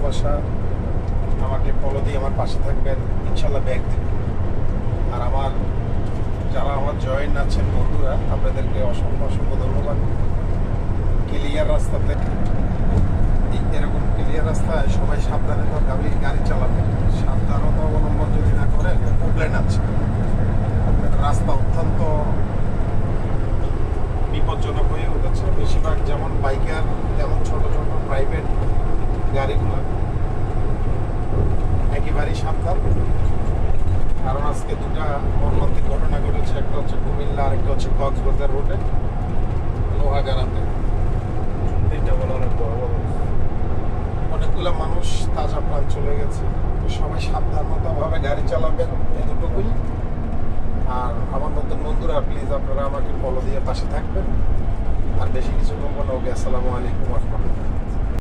ভালোবাসা, আমাকে ফলো দিয়ে আমার পাশে থাকবেন, ইনশাল্লাহ ব্যাগ দেবেন। আর আমার যারা আমার জয়েন আছেন বন্ধুরা, আপনাদেরকে অসংখ্য অসংখ্য ধন্যবাদ। ক্লিয়ার রাস্তাতে, এরকম ক্লিয়ার রাস্তায় সবাই সাবধানে তো গাড়ি চালাবেন। সাবধানতা অবলম্বন যদি না করেন, প্রবলেম আছে। রাস্তা অত্যন্ত বিপজ্জনক হয়ে উঠেছে। বেশিরভাগ যেমন বাইকার, যেমন ছোট ছোট প্রাইভেট গাড়িগুলো একেবারেই সাবধান। কারণ আজকে দুটা মর্মান্তিক ঘটনা ঘটেছে। একটা হচ্ছে কুমিল্লা, আরেকটা হচ্ছে কক্সবাজার রোডে লোহাগাড়াতে। অনেকগুলো মানুষ তাজা প্রাণ চলে গেছে। তো সবাই সাবধানতাভাবে গাড়ি চালাবেন, এতটুকুই। আর আমার নতুন বন্ধুরা, প্লিজ আপনারা আমাকে ফলো দিয়ে পাশে থাকবেন। আর বেশি কিছু বলবো না। ওকে, আসসালামু আলাইকুম ওয়া রাহমাতুল্লাহ।